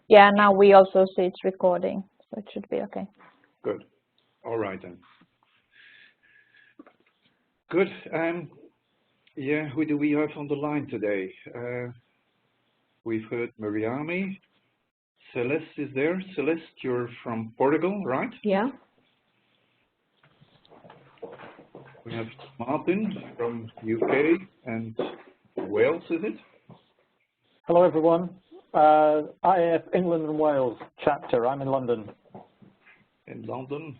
Yeah, now we also see it's recording, so it should be okay. Good. All right then. Good. Yeah, who do we have on the line today? We've heard Mariami. Celeste is there. Celeste, you're from Portugal, right? Yeah. We have Martin from UK and Wales, is it? Hello, everyone. IAF England and Wales chapter. I'm in London. In London,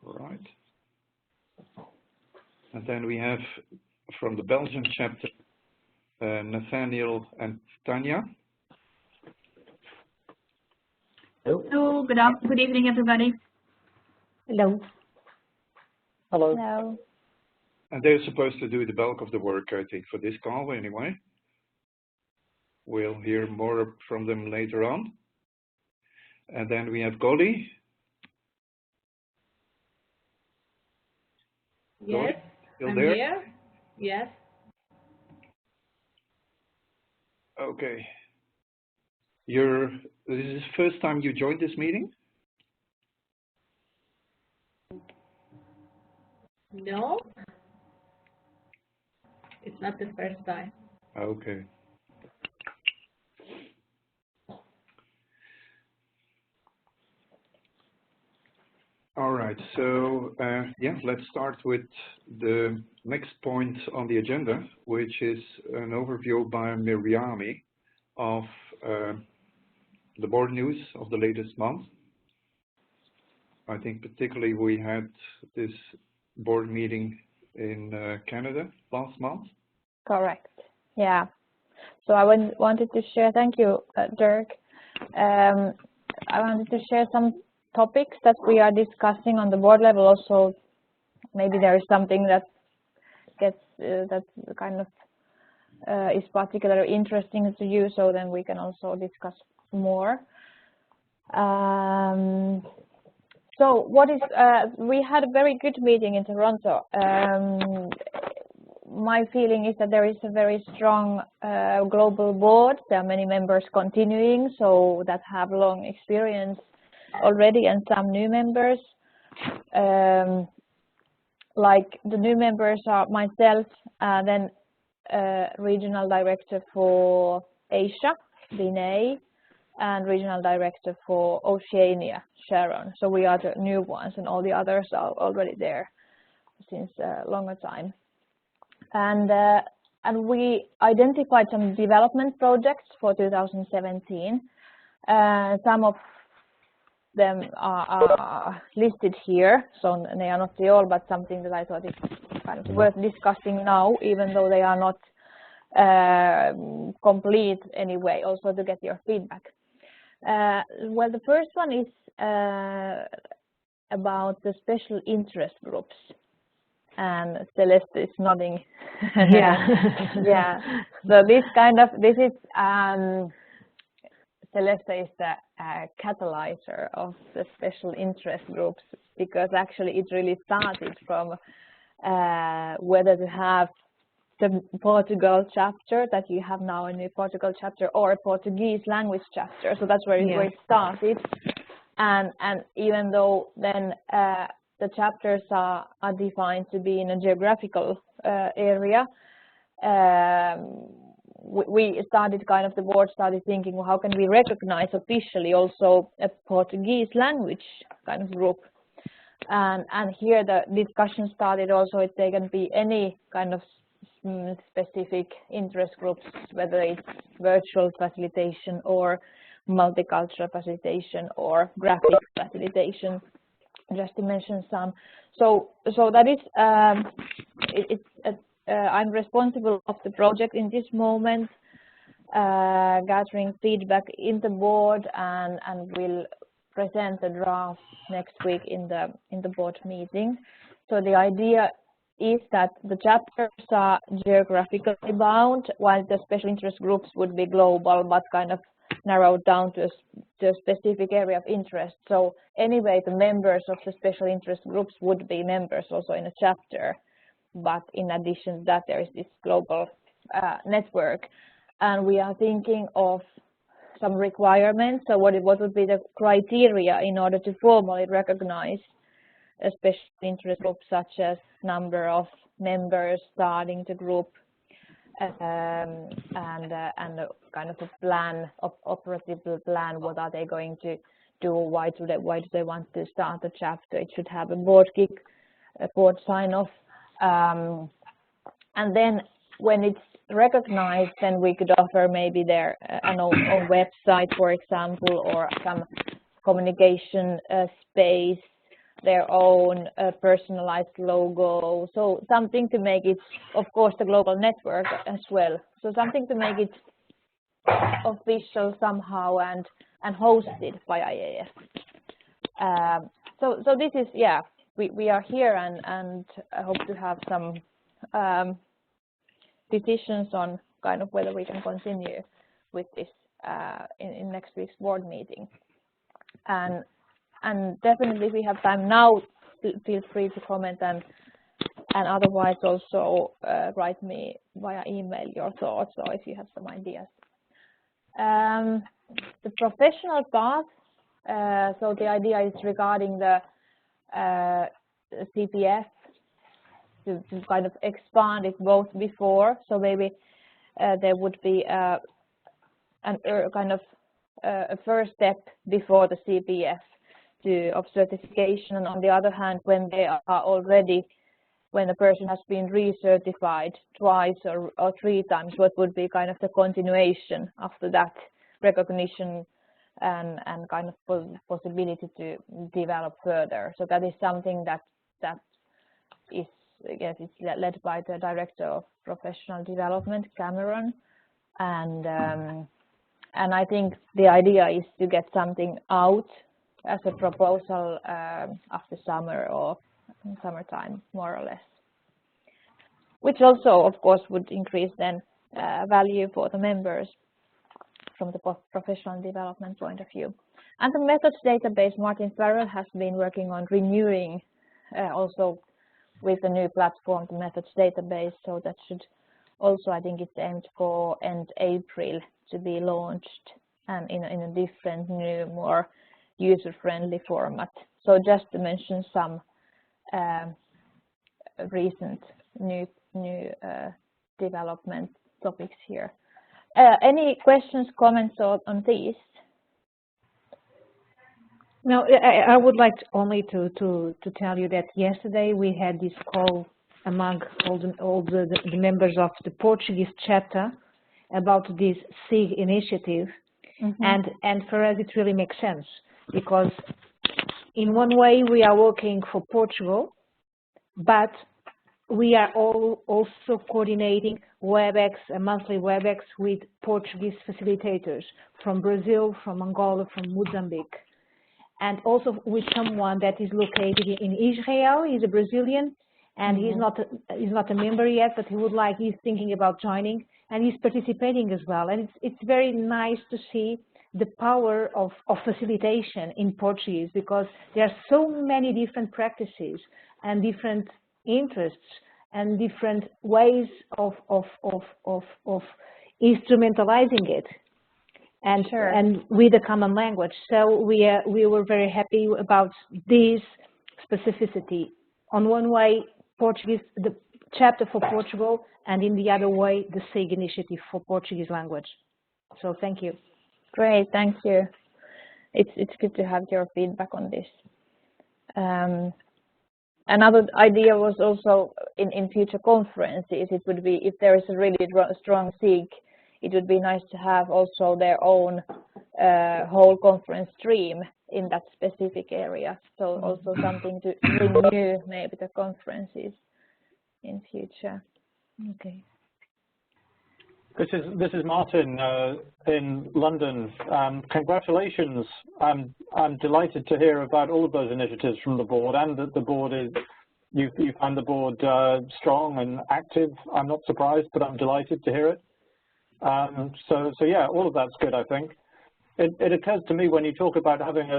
all right. And then we have from the Belgian chapter, Nathaniel and Tanya. Hello, good evening, everybody. Hello. Hello. Hello. And they're supposed to do the bulk of the work, I think, for this call anyway. We'll hear more from them later on. And then we have Golly. Yes, still I'm there? here. Yes. Okay. This is the first time you joined this meeting? No, it's not the first time. Okay. All right, so yeah, let's start with the next point on the agenda, which is an overview by Mariami of the board news of the latest month. I think particularly we had this board meeting in Canada last month. Correct. Yeah. So I wanted to share, thank you, Dirk. I wanted to share some topics that we are discussing on the board level. Also, maybe there is something that gets that kind of is particularly interesting to you, so then we can also discuss more. So what is we had a very good meeting in Toronto. My feeling is that there is a very strong global board. There are many members continuing, so that have long experience already, and some new members. Like the new members are myself, then regional director for Asia, Vinay, and regional director for Oceania, Sharon. So we are the new ones, and all the others are already there since a longer time. And we identified some development projects for 2017. Some of them are listed here, so they are not the all, but something that I thought is kind of worth discussing now, even though they are not complete anyway, also to get your feedback. Well, the first one is about the special interest groups, and Celeste is nodding. Yeah. Yeah. So this is Celeste is the catalyzer of the special interest groups, because actually it really started from whether to have the Portugal chapter that you have now, a new Portugal chapter, or a Portuguese language chapter. So that's where it started. And even though then the chapters are defined to be in a geographical area, we started kind of, the board started thinking, well, how can we recognize officially also a Portuguese language kind of group? And here the discussion started also, if they can be any kind of specific interest groups, whether it's virtual facilitation or multicultural facilitation or graphic facilitation, just to mention some. So that is I'm responsible of the project in this moment, gathering feedback in the board, and will present the draft next week in the board meeting. So the idea is that the chapters are geographically bound, while the special interest groups would be global, but kind of narrowed down to a specific area of interest. So anyway, the members of the special interest groups would be members also in a chapter, but in addition to that, there is this global network. And we are thinking of some requirements. So what would be the criteria in order to formally recognize a special interest group, such as number of members starting the group, and a kind of a plan, operative plan. What are they going to do? Why do they want to start the chapter? It should have a board kick, a board sign off, and then when it's recognized, then we could offer maybe their an own website, for example, or some communication space, their own personalized logo. So something to make it, of course, the global network as well. So something to make it official somehow and hosted by IAF. So this is, yeah, we are here and I hope to have some decisions on kind of whether we can continue with this in next week's board meeting. And definitely if we have time now, feel free to comment, and otherwise also write me via email your thoughts, or if you have some ideas. The professional path, so the idea is regarding the CPF, to kind of expand it both before, so maybe there would be a first step before the CPF of certification, and on the other hand, when they are already, when a person has been recertified twice or 3 times, what would be kind of the continuation after that recognition and kind of possibility to develop further. So that is something that is, yes, it's led by the Director of Professional Development, Cameron, and I think the idea is to get something out as a proposal after summer or summertime, more or less, which also, of course, would increase then value for the members from the professional development point of view. And the methods database, Martin Farrell has been working on renewing also with the new platform, the methods database, so that should also, I think it's aimed for end April to be launched, and in a different, new, more user-friendly format. So just to mention some recent new development topics here. Any questions, comments on these? No, I would like only to tell you that yesterday we had this call among all the members of the Portuguese chapter about this SIG initiative, and for us it really makes sense, because in one way we are working for Portugal, but we are also coordinating WebEx, a monthly WebEx with Portuguese facilitators from Brazil, from Angola, from Mozambique, and also with someone that is located in Israel. He's a Brazilian, and he's not a member yet, but he's thinking about joining, and he's participating as well. And it's very nice to see the power of facilitation in Portuguese, because there are so many different practices and different interests and different ways of instrumentalizing it, and Sure. and with a common language. So we were very happy about this specificity. On one way, Portuguese, the chapter for Portugal, and in the other way, the SIG initiative for Portuguese language. So thank you. Great, thank you. It's good to have your feedback on this. Another idea was also in future conferences, it would be, if there is a really strong SIG, it would be nice to have also their own whole conference stream in that specific area. So also something to renew maybe the conferences in future. Okay. This is Martin in London. Congratulations. I'm delighted to hear about all of those initiatives from the board, and that the board is, you find the board strong and active. I'm not surprised, but I'm delighted to hear it. So yeah, all of that's good, I think. It occurs to me when you talk about having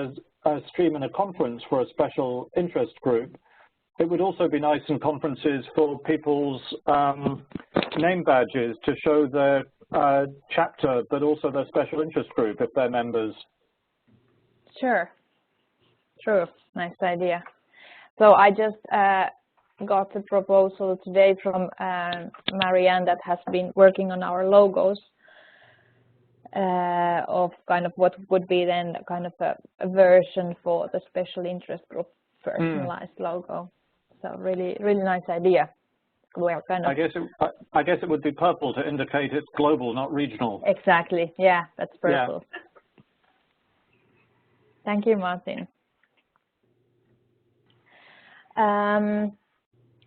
a stream and a conference for a special interest group, it would also be nice in conferences for people's name badges to show their chapter, but also their special interest group if they're members. Sure. True. Nice idea. So I just got a proposal today from Marianne that has been working on our logos of kind of what would be then kind of a version for the special interest group personalized logo. So really nice idea. Well, kind of. I guess it would be purple to indicate it's global, not regional. Exactly. Yeah, that's purple. Yeah. Thank you, Martin.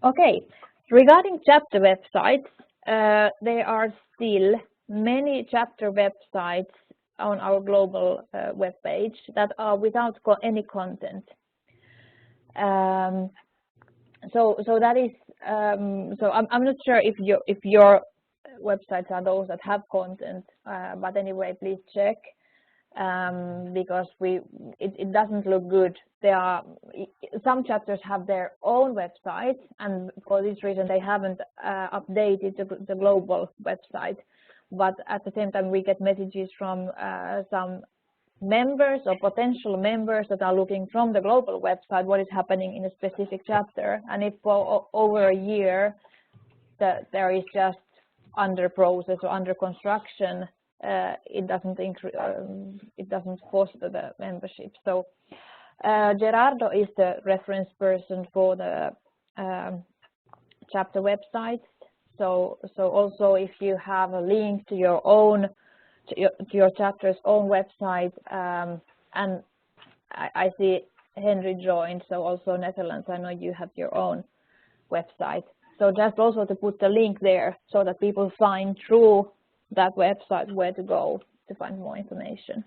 Okay, regarding chapter websites, there are still many chapter websites on our global web page that are without any content. So that is so I'm not sure if your websites are those that have content, but anyway, please check. Because it doesn't look good. There are some chapters have their own website, and for this reason they haven't updated the global website. But at the same time, we get messages from some members or potential members that are looking from the global website what is happening in a specific chapter, and if for over a year that there is just under process or under construction, it doesn't foster the membership. So Gerardo is the reference person for the chapter websites. So also if you have a link to your own to your chapter's own website, and I see Henry joined, so also Netherlands, I know you have your own website. So just also to put the link there so that people find through that website where to go to find more information.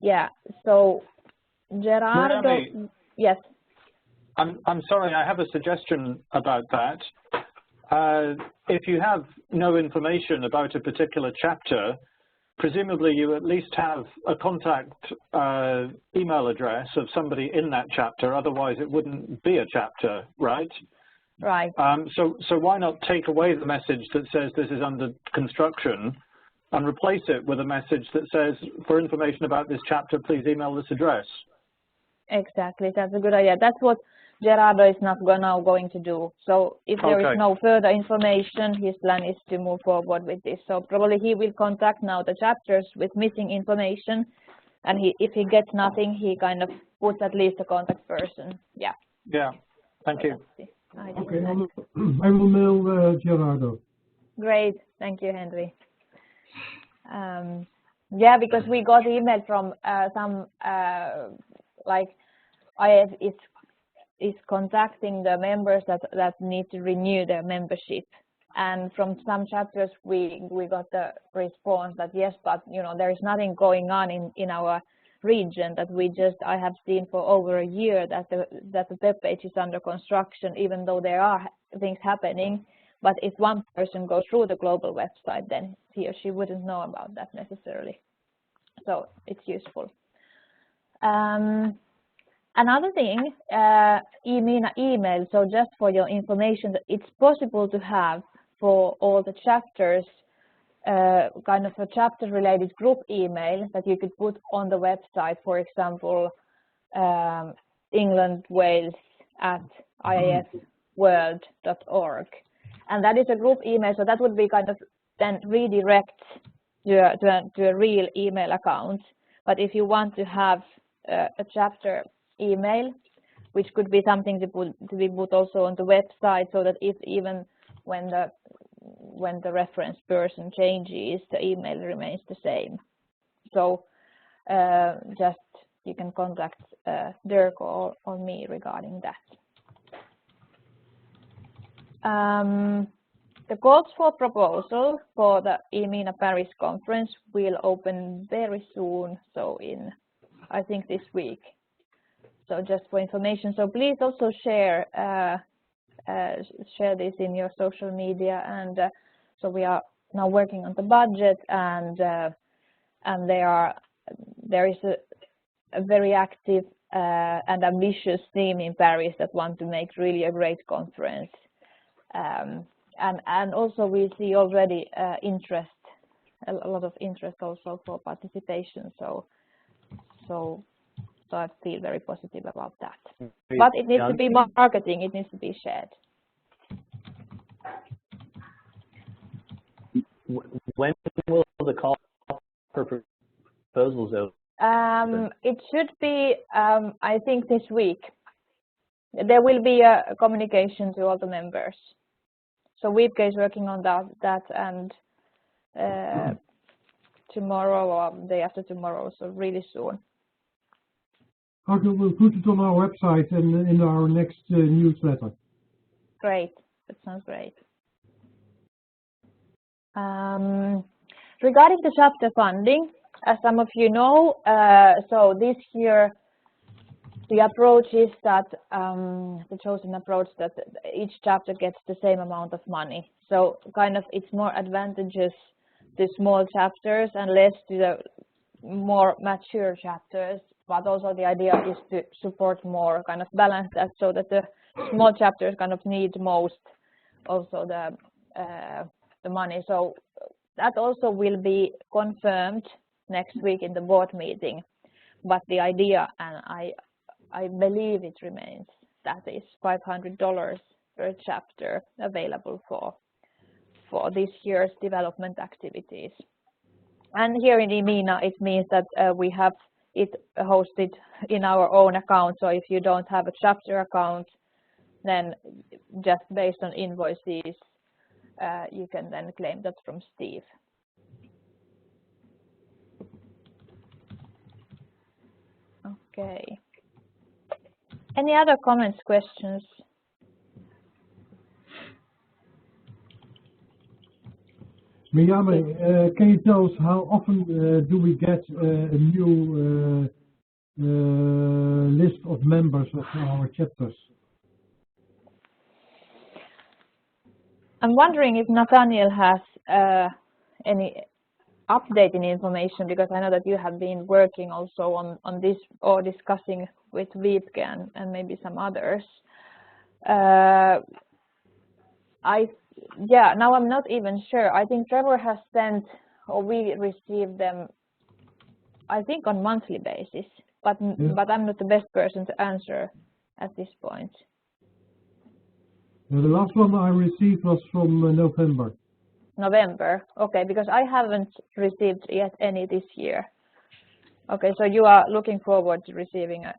Yeah, so Gerardo, Marianne, yes. I'm sorry, I have a suggestion about that. If you have no information about a particular chapter, presumably you at least have a contact email address of somebody in that chapter, otherwise it wouldn't be a chapter, right? Right. So why not take away the message that says this is under construction and replace it with a message that says, for information about this chapter, please email this address? Exactly, that's a good idea. That's what Gerardo is not now going to do. So if there is no further information, his plan is to move forward with this. So probably he will contact now the chapters with missing information, and if he gets nothing, he kind of puts at least a contact person. Yeah. Yeah, thank you. Okay, I will mail Gerardo. Great, thank you, Henry. Yeah, because we got email from some like IF is contacting the members that need to renew their membership, and from some chapters we got the response that yes, but you know there is nothing going on in our region, that I have seen for over a year that the web page is under construction, even though there are things happening. But if one person goes through the global website, then he or she wouldn't know about that necessarily. So it's useful. Another thing, EMENA email. So just for your information, it's possible to have for all the chapters kind of a chapter-related group email that you could put on the website. For example, England, Wales @iifworld.org. And that is a group email, so that would be kind of then redirect to a real email account. But if you want to have a chapter email, which could be something to be put also on the website, so that if even when the reference person changes, the email remains the same. So just you can contact Dirk or me regarding that. The calls for proposal for the EMENA Paris conference will open very soon, so I think this week. So just for information, so please also share this in your social media, and so we are now working on the budget, and there is a very active and ambitious team in Paris that want to make really a great conference. And also we see already interest, a lot of interest also for participation. So I feel very positive about that. But it needs to be marketing, it needs to be shared. When will the call for proposals open? It should be, I think, this week. There will be a communication to all the members. So Wiebke is working on that and tomorrow or day after tomorrow, so really soon. Okay, we'll put it on our website and in our next newsletter. Great, that sounds great. Regarding the chapter funding, as some of you know, so this year the approach is that the chosen approach that each chapter gets the same amount of money. So kind of it's more advantageous to small chapters and less to the more mature chapters. But also the idea is to support more, kind of balance that so that the small chapters kind of need most also the money. So that also will be confirmed next week in the board meeting. But the idea, and I believe it remains, that is $500 per chapter available for this year's development activities. And here in EMENA, it means that we have it hosted in our own account. So if you don't have a chapter account, then just based on invoices, you can then claim that from Steve. Okay. Any other comments, questions? Mirjam, can you tell us how often do we get a new list of members of our chapters? I'm wondering if Nathaniel has any updating information, because I know that you have been working also on this or discussing with Wiebke and maybe some others. Yeah, now I'm not even sure. I think Trevor has sent, or we received them, I think on monthly basis, but I'm not the best person to answer at this point. The last one I received was from November. November, okay, because I haven't received yet any this year. Okay, so you are looking forward to receiving a...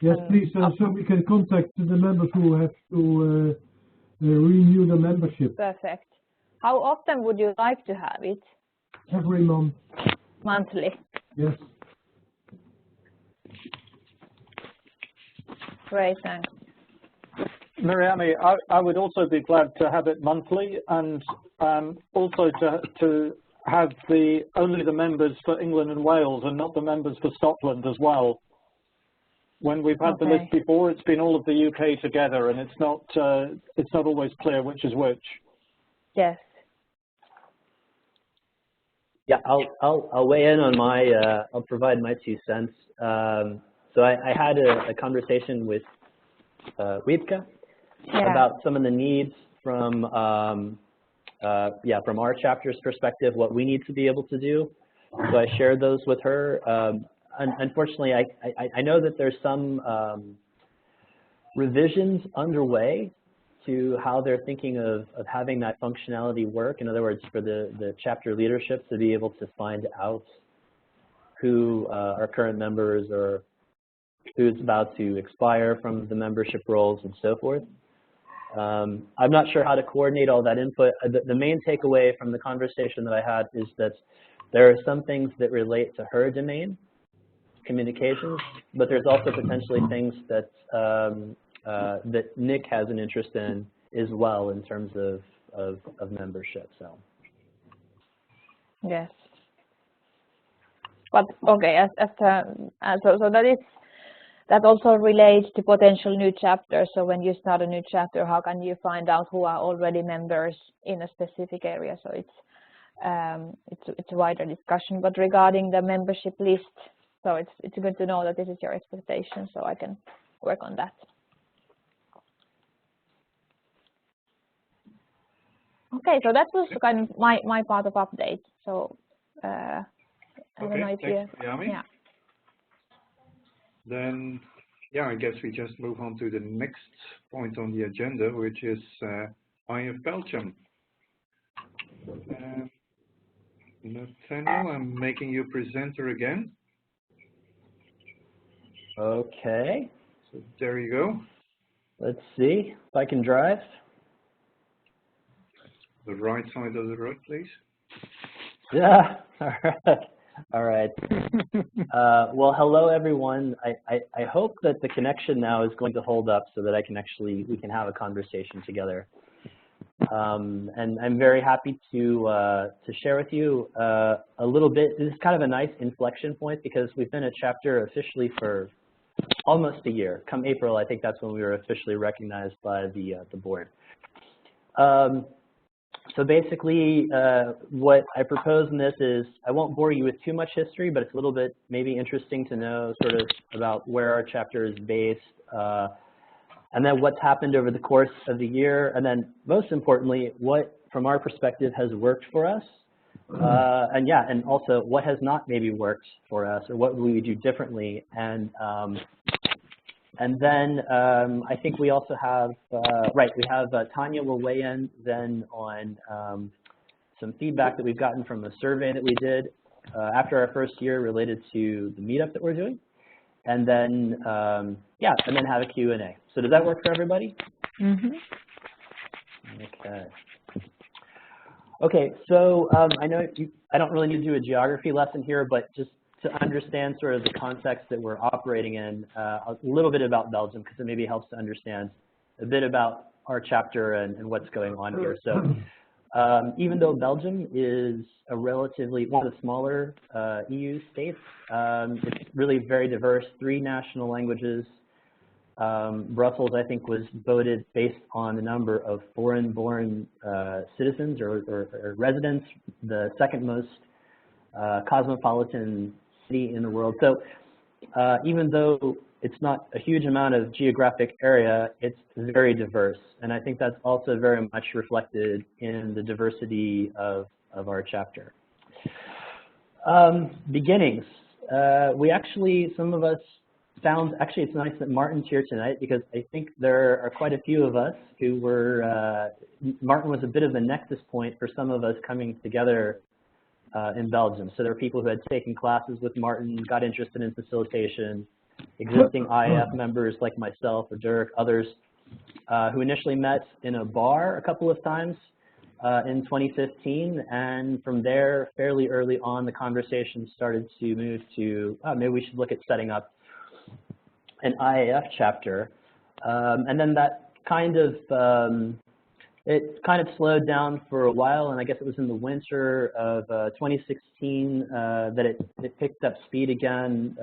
Yes, please, so we can contact the members who have to renew the membership. Perfect. How often would you like to have it? Every month. Monthly? Yes. Great, thanks. Mirjam, I would also be glad to have it monthly, and also to have only the members for England and Wales and not the members for Scotland as well. When we've had the list before, it's been all of the UK together, and it's not always clear which is which. Yes. Yeah, I'll weigh in on my. I'll provide my 2 cents. So I had a conversation with Wiebke about some of the needs from from our chapter's perspective, what we need to be able to do. So I shared those with her. Unfortunately, I know that there's some revisions underway to how they're thinking of having that functionality work. In other words, for the chapter leadership to be able to find out who are current members or who's about to expire from the membership roles and so forth. I'm not sure how to coordinate all that input. The main takeaway from the conversation that I had is that there are some things that relate to her domain, communications, but there's also potentially things that that Nick has an interest in as well in terms of membership. So yes, but okay, so that also relates to potential new chapters. So when you start a new chapter, how can you find out who are already members in a specific area? So it's a wider discussion. But regarding the membership list, So it's good to know that this is your expectation, so I can work on that. Okay, so that was kind of my part of update. So I don't know if thanks, Yami. yeah. Then, yeah, I guess we just move on to the next point on the agenda, which is IF Belgium. Nathaniel, I'm making you presenter again. Okay. So there you go. Let's see if I can drive. The right side of the road, please. Yeah. All right. Well, hello everyone. I hope that the connection now is going to hold up so that we can have a conversation together. And I'm very happy to share with you a little bit. This is kind of a nice inflection point because we've been a chapter officially for almost a year. Come April, I think that's when we were officially recognized by the board. So basically, what I propose in this is, I won't bore you with too much history, but it's a little bit maybe interesting to know sort of about where our chapter is based, and then what's happened over the course of the year, and then most importantly, what from our perspective has worked for us, and also what has not maybe worked for us, or what we would do differently, and then I think we also have, we have Tanya will weigh in then on some feedback that we've gotten from a survey that we did after our first year related to the meetup that we're doing. And then, and then have a Q&A. So does that work for everybody? Mm-hmm. Okay. Okay, so I know I don't really need to do a geography lesson here, but just to understand sort of the context that we're operating in, a little bit about Belgium, because it maybe helps to understand a bit about our chapter and what's going on here. So even though Belgium is a relatively one of the smaller EU states, it's really very diverse, 3 national languages. Brussels, I think, was voted based on the number of foreign-born citizens or residents, the second most cosmopolitan city in the world. So even though it's not a huge amount of geographic area, it's very diverse. And I think that's also very much reflected in the diversity of our chapter. Beginnings. We actually, some of us found, actually it's nice that Martin's here tonight because I think there are quite a few of us who were, Martin was a bit of a nexus point for some of us coming together in Belgium. So there are people who had taken classes with Martin, got interested in facilitation, existing IAF members like myself or Dirk, others who initially met in a bar a couple of times in 2015, and from there, fairly early on, the conversation started to move to, maybe we should look at setting up an IAF chapter, and then that kind of, it kind of slowed down for a while, and I guess it was in the winter of 2016 that it picked up speed again.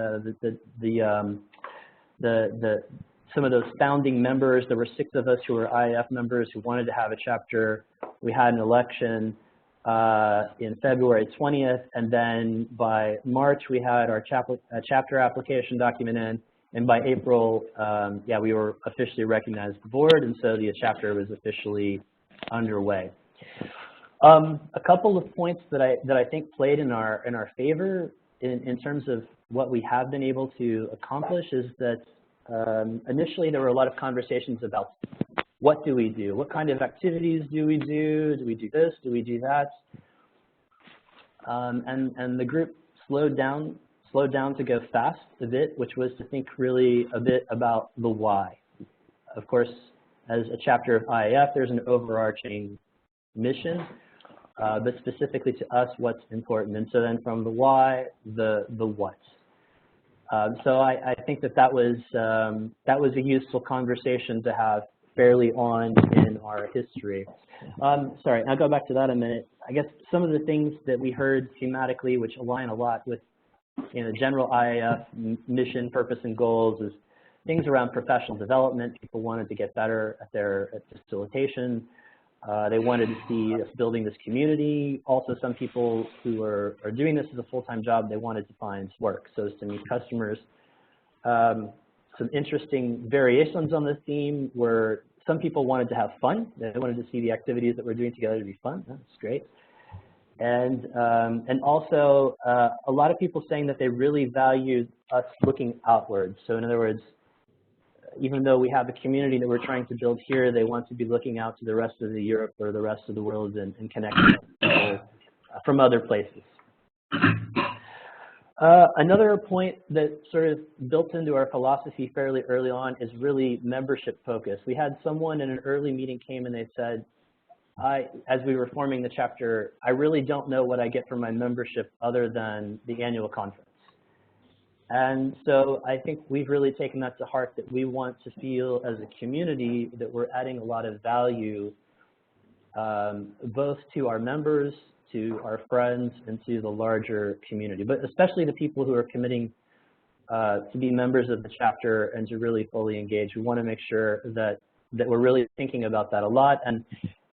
Some of those founding members, there were 6 of us who were IAF members who wanted to have a chapter. We had an election in February 20th, and then by March we had our chapter application document in, and by April, we were officially recognized as the board, and so the chapter was officially underway. A couple of points that I think played in our favor in terms of what we have been able to accomplish is that initially there were a lot of conversations about what do we do, what kind of activities do we do we do this, do we do that, and the group slowed down to go fast a bit, which was to think really a bit about the why. Of course, as a chapter of IAF, there's an overarching mission, but specifically to us, what's important. And so then from the why, the what. So I think that was a useful conversation to have fairly on in our history. Sorry, I'll go back to that in a minute. I guess some of the things that we heard thematically, which align a lot with general IAF mission, purpose, and goals, is things around professional development. People wanted to get better at their facilitation. They wanted to see us building this community. Also, some people who are doing this as a full-time job, they wanted to find work, so as to meet customers. Some interesting variations on this theme were some people wanted to have fun. They wanted to see the activities that we're doing together to be fun. That's great. And also a lot of people saying that they really valued us looking outwards. So in other words, even though we have a community that we're trying to build here, they want to be looking out to the rest of the Europe or the rest of the world and connecting with people from other places. Another point that sort of built into our philosophy fairly early on is really membership focus. We had someone in an early meeting came and they said, as we were forming the chapter, I really don't know what I get from my membership other than the annual conference. And so I think we've really taken that to heart, that we want to feel as a community that we're adding a lot of value both to our members, to our friends, and to the larger community, but especially the people who are committing to be members of the chapter and to really fully engage. We want to make sure that we're really thinking about that a lot. And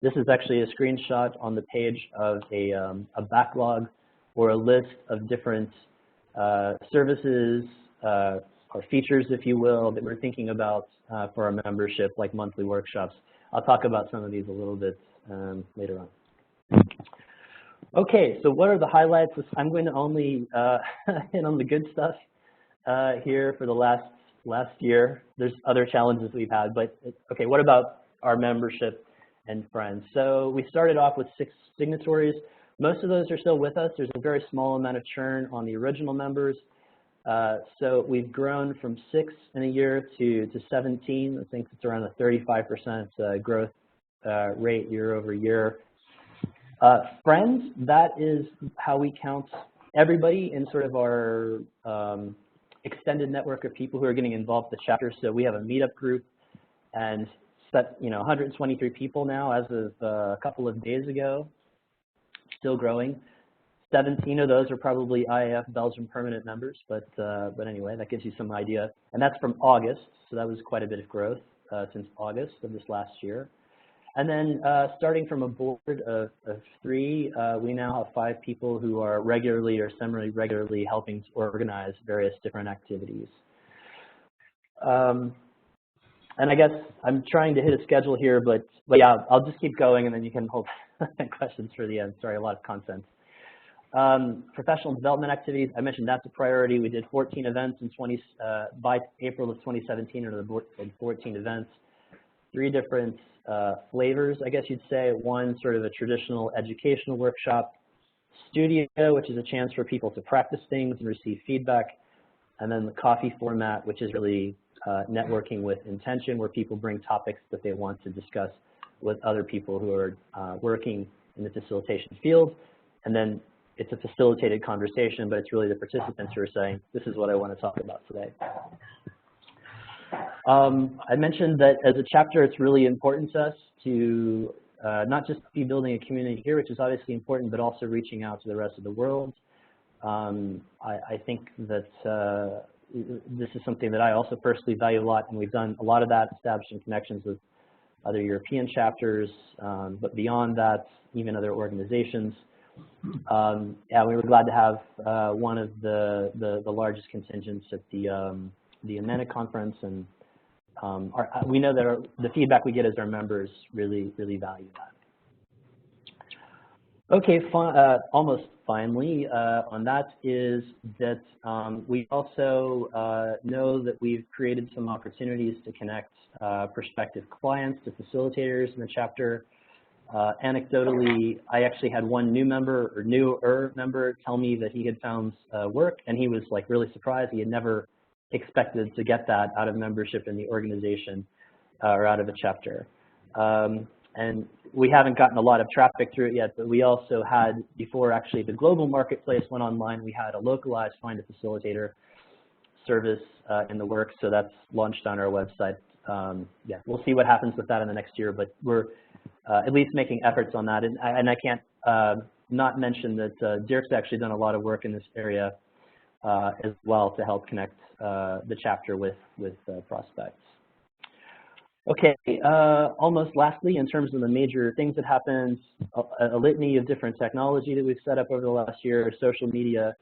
this is actually a screenshot on the page of a backlog or a list of different services or features, if you will, that we're thinking about for our membership, like monthly workshops. I'll talk about some of these a little bit later on. Okay, so what are the highlights? I'm going to only hit on the good stuff here for the last year. There's other challenges we've had, but okay, what about our membership and friends? So we started off with 6 signatories. Most of those are still with us. There's a very small amount of churn on the original members. So we've grown from 6 in a year to 17. I think it's around a 35% growth rate year over year. Friends, that is how we count everybody in sort of our extended network of people who are getting involved with the chapter. So we have a meetup group, and 123 people now as of a couple of days ago, still growing. 17 of those are probably IAF Belgium permanent members, but anyway, that gives you some idea. And that's from August, so that was quite a bit of growth since August of this last year. And then starting from a board of 3, we now have 5 people who are regularly or semi-regularly helping to organize various different activities. And I guess I'm trying to hit a schedule here, but yeah, I'll just keep going and then you can hold questions for the end. Sorry, a lot of content. Professional development activities, I mentioned that's a priority. We did 14 events in by April of 2017, or the board did 14 events, 3 different flavors, I guess you'd say. One sort of a traditional educational workshop, studio, which is a chance for people to practice things and receive feedback, and then the coffee format, which is really networking with intention, where people bring topics that they want to discuss with other people who are working in the facilitation field. And then it's a facilitated conversation, but it's really the participants who are saying, this is what I want to talk about today. I mentioned that as a chapter, it's really important to us to not just be building a community here, which is obviously important, but also reaching out to the rest of the world. I think that this is something that I also personally value a lot, and we've done a lot of that, establishing connections with other European chapters, but beyond that, even other organizations. Yeah, we were glad to have one of the largest contingents at the EMENA conference, and we know that the feedback we get as our members really value that. Okay, almost finally on that is that we also know that we've created some opportunities to connect prospective clients to facilitators in the chapter. Anecdotally, I actually had one newer member tell me that he had found work, and he was like really surprised. He had never expected to get that out of membership in the organization or out of a chapter. And we haven't gotten a lot of traffic through it yet, but we also had, before actually the global marketplace went online, we had a localized find a facilitator service in the works, so that's launched on our website. Yeah, we'll see what happens with that in the next year, but we're at least making efforts on that. And I can't not mention that Dirk's actually done a lot of work in this area as well to help connect the chapter with prospects. Okay, almost lastly, in terms of the major things that happened, a litany of different technology that we've set up over the last year, social media,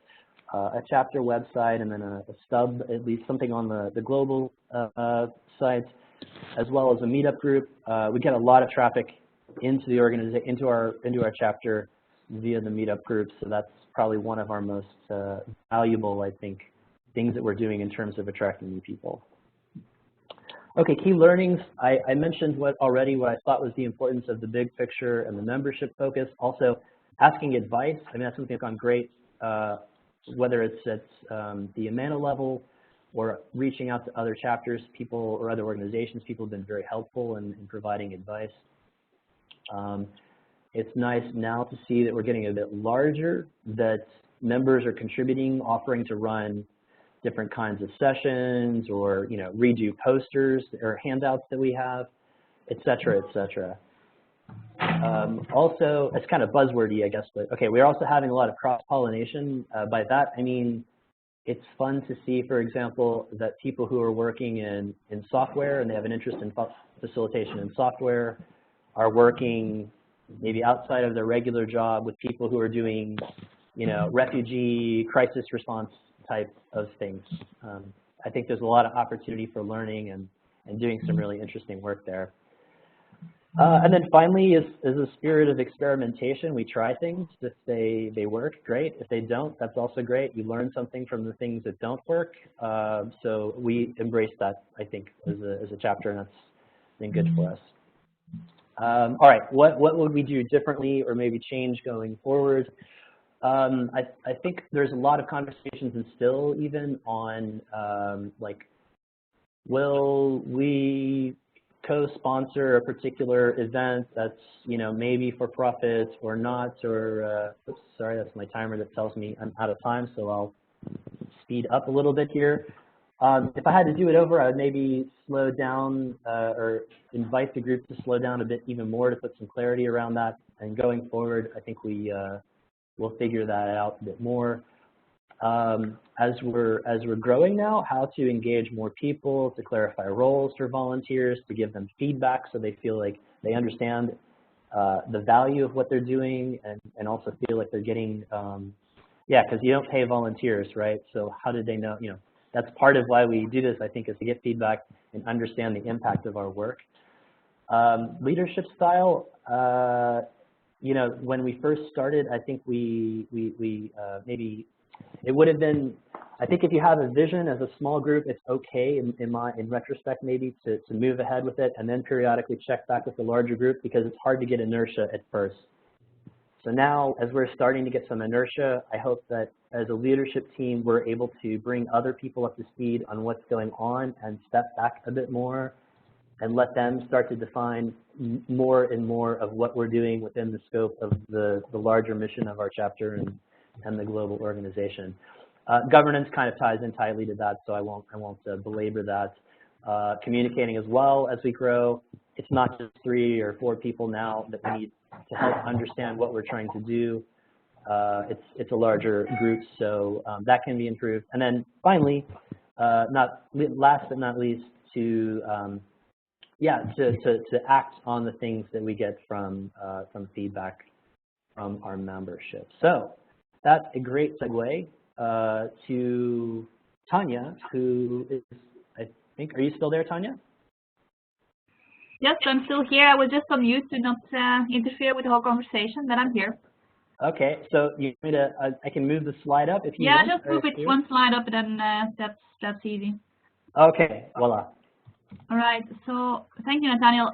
a chapter website, and then a stub, at least something on the global site, as well as a meetup group. We get a lot of traffic into the into our chapter via the meetup group, so that's probably one of our most valuable, I think, things that we're doing in terms of attracting new people. Okay, key learnings. I mentioned already what I thought was the importance of the big picture and the membership focus. Also, asking advice. I mean, that's something that's gone great, whether it's at the EMENA level or reaching out to other chapters, people or other organizations. People have been very helpful in providing advice. It's nice now to see that we're getting a bit larger, that members are contributing, offering to run different kinds of sessions, or redo posters or handouts that we have, et cetera, et cetera. Also, it's kind of buzzwordy, I guess, but okay, we're also having a lot of cross-pollination. By that, I mean it's fun to see, for example, that people who are working in software and they have an interest in facilitation in software are working maybe outside of their regular job with people who are doing, refugee crisis response type of things. I think there's a lot of opportunity for learning and doing some really interesting work there. And then finally is a spirit of experimentation. We try things. If they work, great. If they don't, that's also great. You learn something from the things that don't work. So we embrace that, I think, as a chapter, and that's been good for us. All right, what would we do differently or maybe change going forward? I think there's a lot of conversations and still even on like, will we co-sponsor a particular event that's maybe for profit or not, or oops, sorry, that's my timer that tells me I'm out of time, so I'll speed up a little bit here. If I had to do it over, I would maybe slow down or invite the group to slow down a bit even more to put some clarity around that. And going forward, I think we'll figure that out a bit more. As we're growing now, how to engage more people, to clarify roles for volunteers, to give them feedback so they feel like they understand the value of what they're doing, and also feel like they're getting, yeah, because you don't pay volunteers, right? So how did they know, that's part of why we do this, I think, is to get feedback and understand the impact of our work. Leadership style, when we first started, I think we maybe it would have been, I think if you have a vision as a small group, it's okay in retrospect maybe to move ahead with it and then periodically check back with the larger group, because it's hard to get inertia at first. So now, as we're starting to get some inertia, I hope that as a leadership team, we're able to bring other people up to speed on what's going on and step back a bit more and let them start to define more and more of what we're doing within the scope of the larger mission of our chapter and the global organization. Governance kind of ties in tightly to that, so I won't belabor that. Communicating as well as we grow. It's not just 3 or 4 people now that we need to help understand what we're trying to do. It's a larger group, so that can be improved. And then finally, last but not least, to act on the things that we get from feedback from our membership. So that's a great segue to Tanya, who is, I think, are you still there, Tanya? Yes, I'm still here. I was just on mute to not interfere with the whole conversation, but I'm here. Okay, so you want me to, I can move the slide up if you want. Yeah, just move it one slide up, then that's easy. Okay, voila. All right, so thank you, Nathaniel.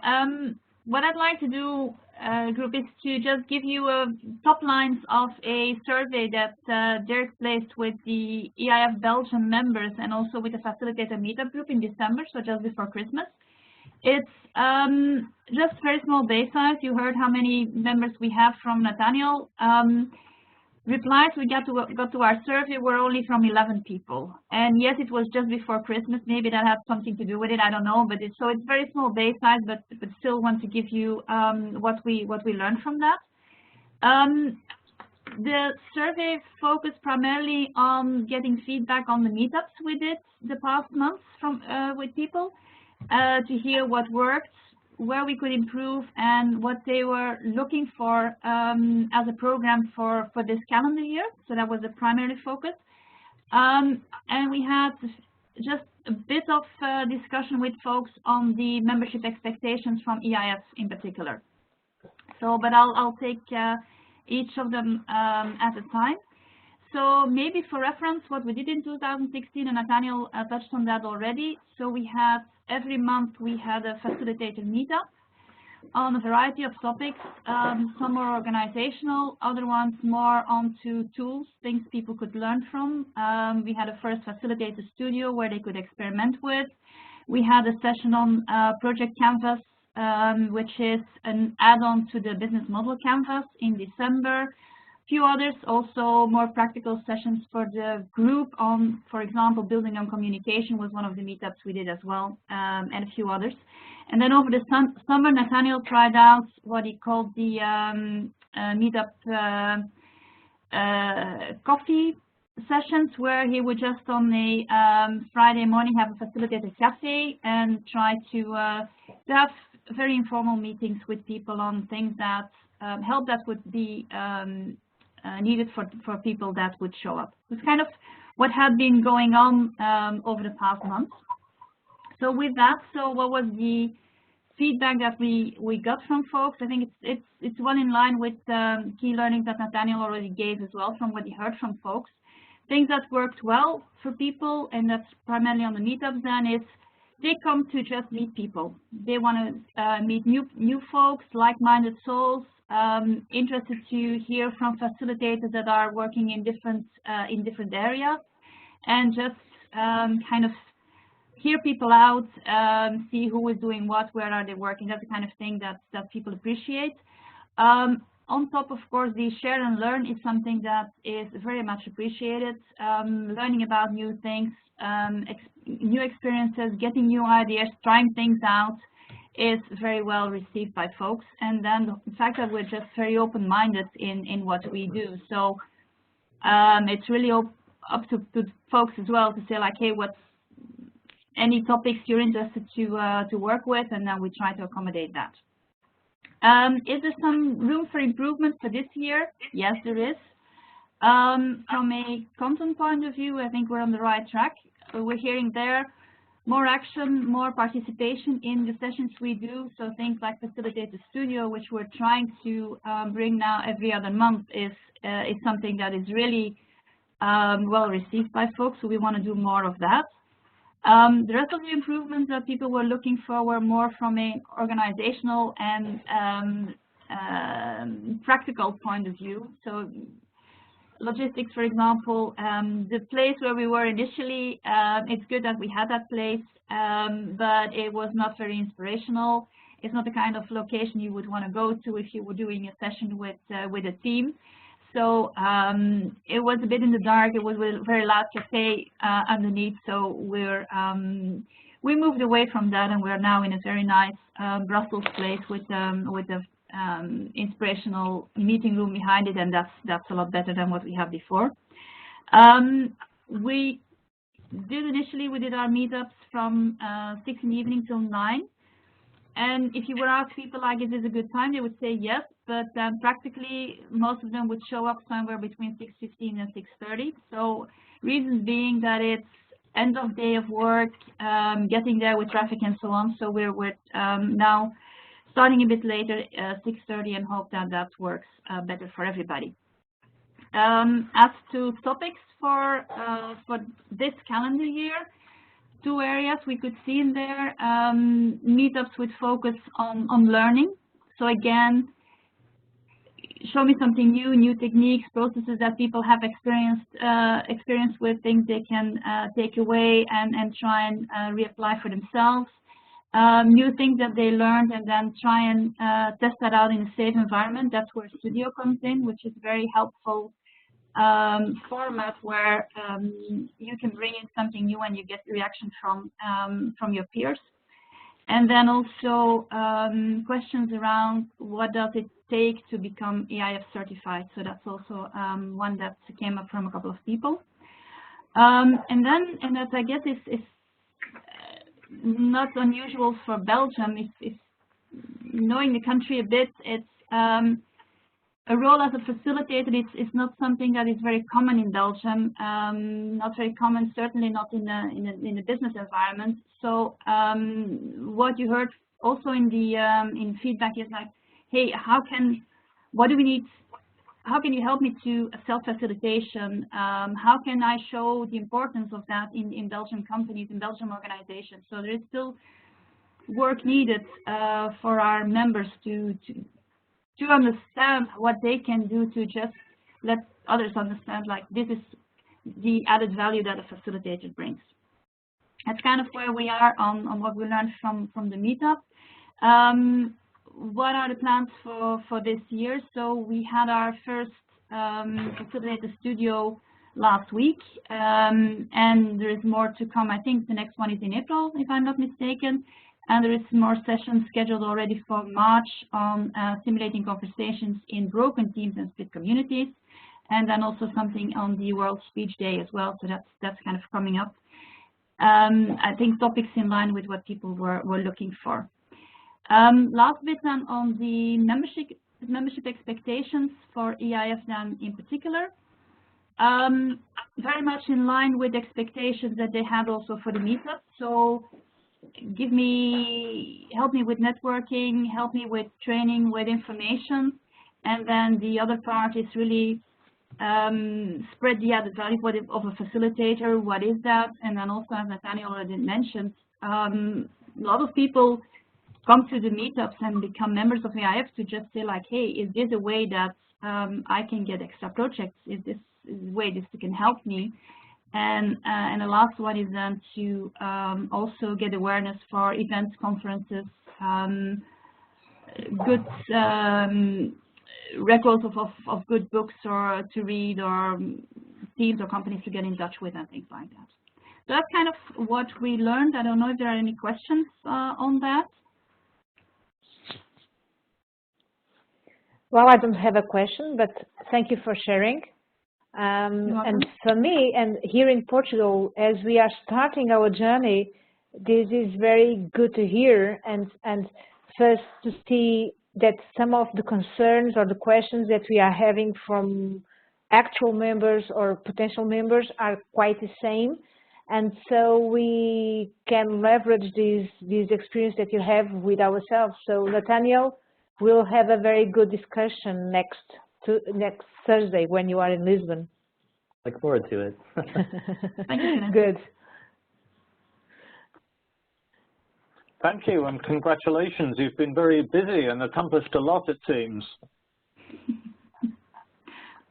What I'd like to do, group, is to just give you top lines of a survey that Dirk placed with the EIF Belgium members and also with the facilitator meetup group in December, so just before Christmas. It's just very small base size. You heard how many members we have from Nathaniel. Replies we got to our survey were only from 11 people. And yes, it was just before Christmas. Maybe that had something to do with it. I don't know. But it's very small base size, but still want to give you what we learned from that. The survey focused primarily on getting feedback on the meetups we did the past months from with people. to hear what worked, where we could improve, and what they were looking for as a program for this calendar year. So that was the primary focus. And we had just a bit of discussion with folks on the membership expectations from EIF in particular. So, but I'll take each of them at a time. So maybe for reference, what we did in 2016, and Nathaniel touched on that already. So we had, every month we had a facilitator meetup on a variety of topics, some more organizational, other ones more onto tools, things people could learn from. We had a first facilitator studio where they could experiment with. We had a session on Project Canvas, which is an add-on to the business model Canvas in December. Few others, also more practical sessions for the group on, for example, building on communication was one of the meetups we did as well, and a few others. And then over the summer, Nathaniel tried out what he called the meetup coffee sessions, where he would just on a Friday morning have a facilitated cafe and try to have very informal meetings with people on things that help that would be needed for people that would show up. It's kind of what had been going on over the past month. So with that, so what was the feedback that we got from folks? I think it's one in line with key learnings that Nathaniel already gave as well from what he heard from folks. Things that worked well for people, and that's primarily on the meetups then, is they come to just meet people. They want to meet new folks, like-minded souls, interested to hear from facilitators that are working in different areas, and just kind of hear people out, see who is doing what, where are they working. That's the kind of thing that people appreciate. On top, of course, the share and learn is something that is very much appreciated. Learning about new things, new experiences, getting new ideas, trying things out is very well received by folks. And then the fact that we're just very open-minded in what we do. So it's really up to folks as well to say, like, hey, what's any topics you're interested to work with, and then we try to accommodate that. Is there some room for improvement for this year? Yes, there is. From a content point of view, I think we're on the right track. We're hearing there more action, more participation in the sessions we do. So things like Facilitator Studio, which we're trying to bring now every other month, is something that is really well received by folks. So we want to do more of that. The rest of the improvements that people were looking for were more from an organizational and practical point of view. So logistics, for example, the place where we were initially, it's good that we had that place, but it was not very inspirational. It's not the kind of location you would want to go to if you were doing a session with a team. So it was a bit in the dark. It was a very loud cafe underneath. So we moved away from that, and we're now in a very nice Brussels place with a inspirational meeting room behind it, and that's a lot better than what we had before. We did our meetups from 6 in the evening till 9. And if you were asked people like, is this a good time, they would say yes, but practically most of them would show up somewhere between 6:15 and 6:30. So reasons being that it's end of day of work, getting there with traffic and so on. So we're now starting a bit later, 6:30, and hope that works better for everybody. As to topics for this calendar year, 2 areas we could see in there, meetups with focus on learning. So again, show me something new techniques, processes that people have experienced with, things they can take away and try and reapply for themselves. New things that they learned, and then try and test that out in a safe environment. That's where Studio comes in, which is very helpful format where you can bring in something new and you get reaction from your peers. And then also questions around what does it take to become EIF certified. So that's also one that came up from a couple of people. And that I guess is not unusual for Belgium. If knowing the country a bit, it's a role as a facilitator. It's not something that is very common in Belgium. Not very common, certainly not in a business environment. So what you heard also in the in feedback is like, hey, what do we need? How can you help me to self-facilitation? How can I show the importance of that in Belgian companies, in Belgian organizations? So there is still work needed for our members to understand what they can do to just let others understand, like, this is the added value that a facilitator brings. That's kind of where we are on what we learned from the meetup. What are the plans for this year? So we had our first facilitator studio last week, and there is more to come. I think the next one is in April, if I'm not mistaken. And there is more sessions scheduled already for March on simulating conversations in broken teams and split communities, and then also something on the World Speech Day as well. So that's kind of coming up. I think topics in line with what people were looking for. Last bit then on the membership expectations for EIF then in particular. Very much in line with expectations that they had also for the meetup. So help me with networking, help me with training, with information, and then the other part is really spread the added value of a facilitator. What is that? And then also, as Nathaniel already mentioned, a lot of people come to the meetups and become members of EIF to just say like, hey, is this a way that I can get extra projects? Is this a way this can help me? And the last one is then to also get awareness for events, conferences, good records of good books or to read, or teams or companies to get in touch with and things like that. So that's kind of what we learned. I don't know if there are any questions on that. Well, I don't have a question, but thank you for sharing. And for me, and here in Portugal, as we are starting our journey, this is very good to hear, and first to see that some of the concerns or the questions that we are having from actual members or potential members are quite the same, and so we can leverage this experience that you have with ourselves. So Nathaniel, we'll have a very good discussion next Thursday when you are in Lisbon. Look forward to it. Thank you. Good. Thank you, and congratulations. You've been very busy and accomplished a lot, it seems.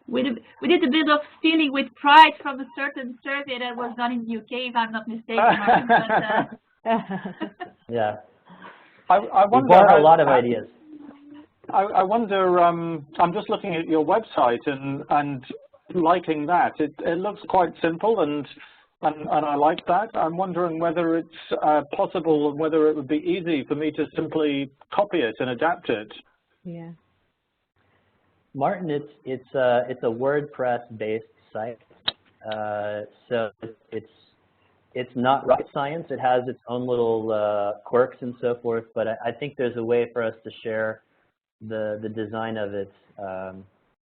We did a bit of stealing with pride from a certain survey that was done in the UK, if I'm not mistaken, Martin. Yeah. I wonder, we bought a lot of ideas. I wonder, I'm just looking at your website and liking that. It looks quite simple, and I like that. I'm wondering whether it's possible, and whether it would be easy for me to simply copy it and adapt it. Yeah. Martin, it's a WordPress-based site, so it's not rocket science. It has its own little quirks and so forth, but I think there's a way for us to share the design of it.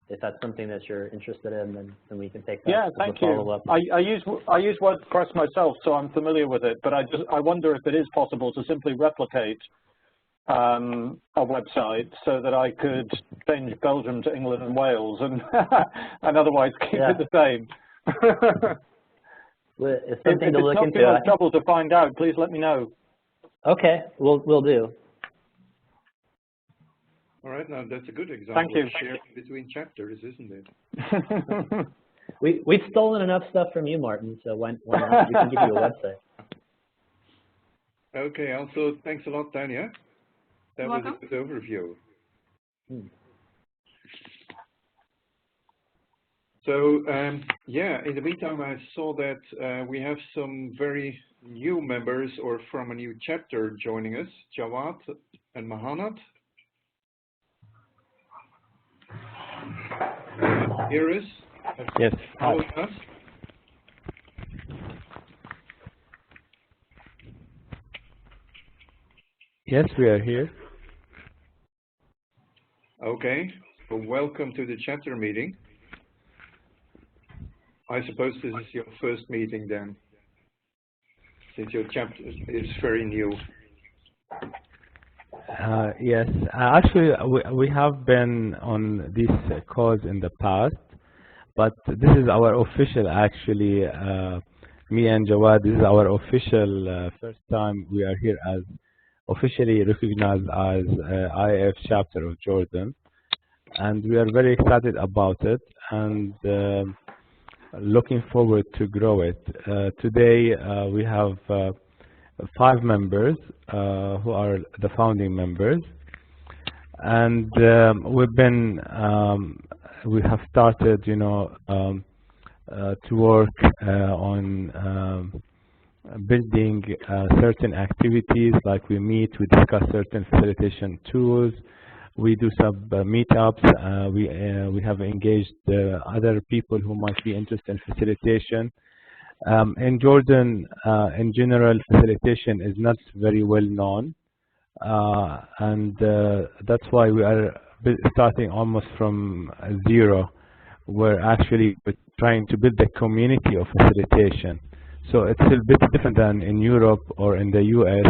If that's something that you're interested in, then we can take that. Yeah, thank you. I use WordPress myself, so I'm familiar with it. But I wonder if it is possible to simply replicate a website so that I could change Belgium to England and Wales, and and otherwise keep it the same. Well, it's something to look into. If it's not trouble to find out, please let me know. Okay, we'll do. All right, now that's a good example Thank you. of sharing between chapters, isn't it? We've stolen enough stuff from you, Martin, so why not? We can give you a website. Okay, also thanks a lot, Tanya. That was a good overview. So, yeah, in the meantime, I saw that we have some very new members or from a new chapter joining us, Jawad and Mahanat. Iris, yes. how is us? Yes, we are here. Okay, so welcome to the chapter meeting. I suppose this is your first meeting then, since your chapter is very new. Yes, actually, we have been on these calls in the past, but this is our official, actually, me and Jawad, this is our official first time we are here as officially recognized as IAF chapter of Jordan, and we are very excited about it and looking forward to grow it. Today we have 5 members who are the founding members, and we have started, to work on building certain activities, like we meet, we discuss certain facilitation tools, we do some meetups, we have engaged other people who might be interested in facilitation. In Jordan, in general, facilitation is not very well known, and that's why we are starting almost from zero. We're actually trying to build a community of facilitation. So it's a bit different than in Europe or in the US,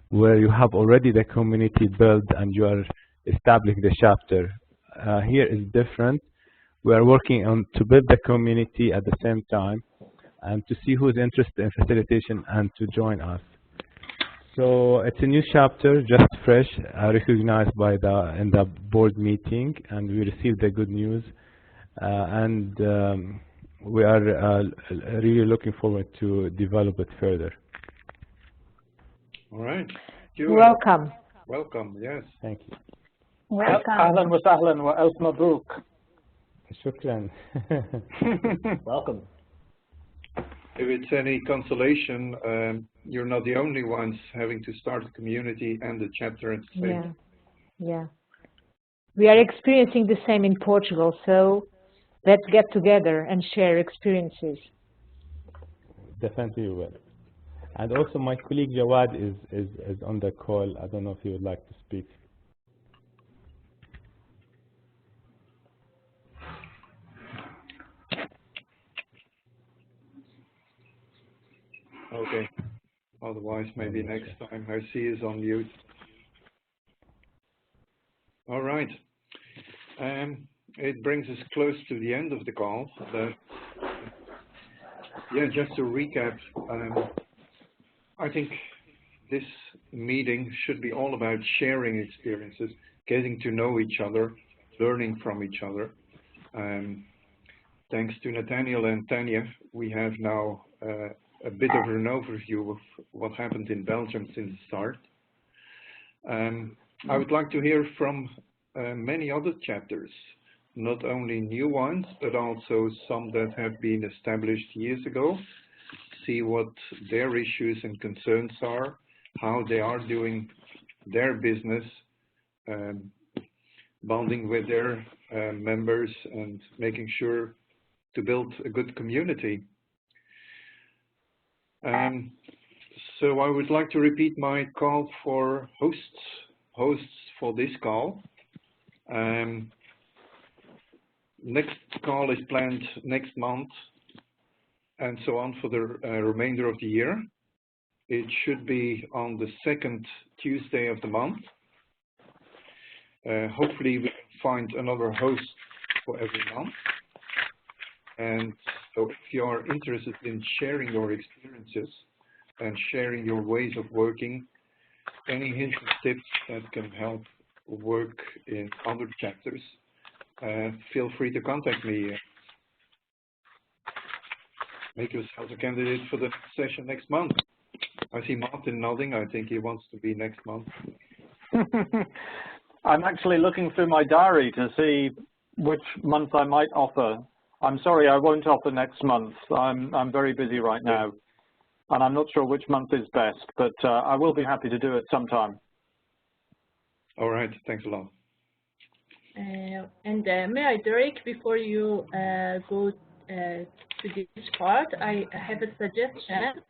where you have already the community built and you are establishing the chapter. Here is different. We are working on to build the community at the same time and to see who's interested in facilitation and to join us. So it's a new chapter, just fresh, recognized by in the board meeting, and we received the good news. We are really looking forward to develop it further. All right. Welcome. Welcome, yes. Thank you. Welcome. Ahlan wa sahlan wa alf mabruk. Shukran. Welcome. If it's any consolation, you're not the only ones having to start a community and a chapter at the same time. Yeah. We are experiencing the same in Portugal, so let's get together and share experiences. Definitely will. And also my colleague Jawad is on the call. I don't know if he would like to speak. Okay. Otherwise, maybe next time. I see he's on mute. All right. It brings us close to the end of the call. But, yeah, just to recap, I think this meeting should be all about sharing experiences, getting to know each other, learning from each other. Thanks to Nathaniel and Tanya, we have now a bit of an overview of what happened in Belgium since the start. I would like to hear from many other chapters, not only new ones, but also some that have been established years ago, see what their issues and concerns are, how they are doing their business, bonding with their members and making sure to build a good community. So I would like to repeat my call for hosts for this call. Next call is planned next month and so on for the remainder of the year. It should be on the 2nd Tuesday of the month. Hopefully we can find another host for every month. And so if you are interested in sharing your experiences and sharing your ways of working, any hints and tips that can help work in other chapters, feel free to contact me. Make yourself a candidate for the session next month. I see Martin nodding. I think he wants to be next month. I'm actually looking through my diary to see which month I might offer. I'm sorry, I won't offer next month. I'm very busy right now, and I'm not sure which month is best, but I will be happy to do it sometime. All right, thanks a lot. And may I, Derek, before you go to this part, I have a suggestion.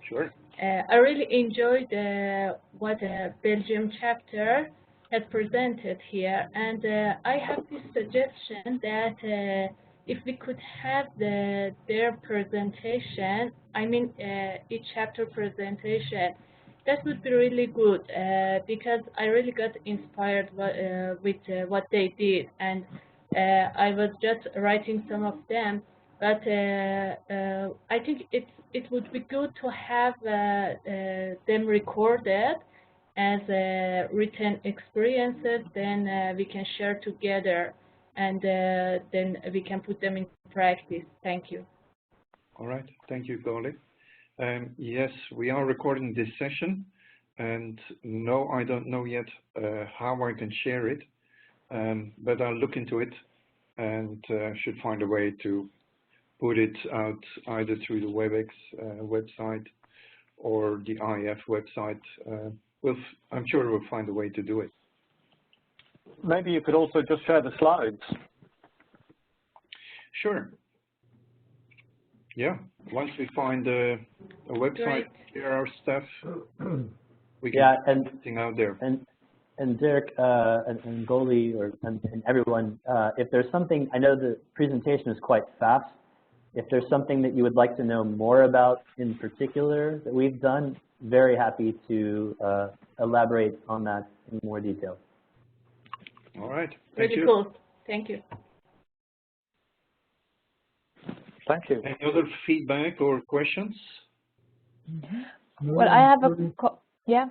Sure. I really enjoyed what Belgium chapter has presented here, and I have this suggestion that if we could have their presentation, I mean each chapter presentation, that would be really good because I really got inspired with what they did, and I was just writing some of them, but I think it would be good to have them recorded as written experiences, then we can share together, and then we can put them in practice. Thank you. All right, thank you, Goli. Yes, we are recording this session, and no, I don't know yet how I can share it, but I'll look into it and should find a way to put it out either through the WebEx website or the IF website. I'm sure we'll find a way to do it. Maybe you could also just share the slides. Sure. Yeah, once we find a website, share our stuff, we can put everything out there. And Derek and Goli and everyone, if there's something, I know the presentation is quite fast. If there's something that you would like to know more about in particular that we've done, very happy to elaborate on that in more detail. All right. Thank you. Really cool. Thank you. Thank you. Any other feedback or questions? Well, I have yeah.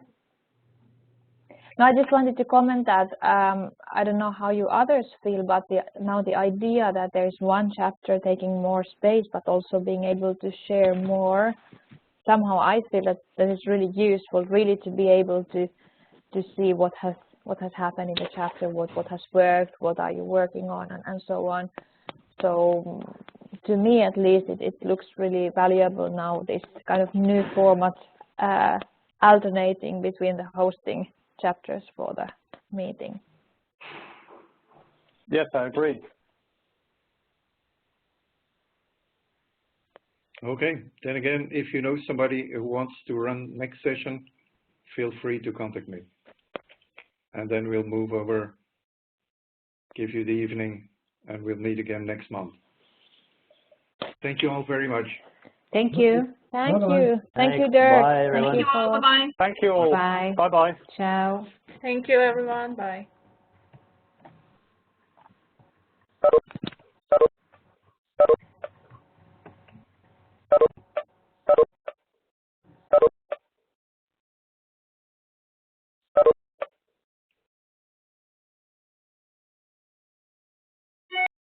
No, I just wanted to comment that I don't know how you others feel, but now the idea that there is one chapter taking more space, but also being able to share more, somehow I feel that is really useful, really to be able to see what has happened in the chapter, what has worked, what are you working on, and so on. So to me, at least, it looks really valuable now, this kind of new format, alternating between the hosting chapters for the meeting. Yes, I agree. Okay, then again, if you know somebody who wants to run next session, feel free to contact me. And then we'll move over, give you the evening, and we'll meet again next month. Thank you all very much. Thank you. Thank Bye-bye. you. Thank you, Dirk. Bye, everyone. Thank you all. Bye-bye. Thank you all. Bye. Bye-bye. Ciao. Thank you, everyone. Bye.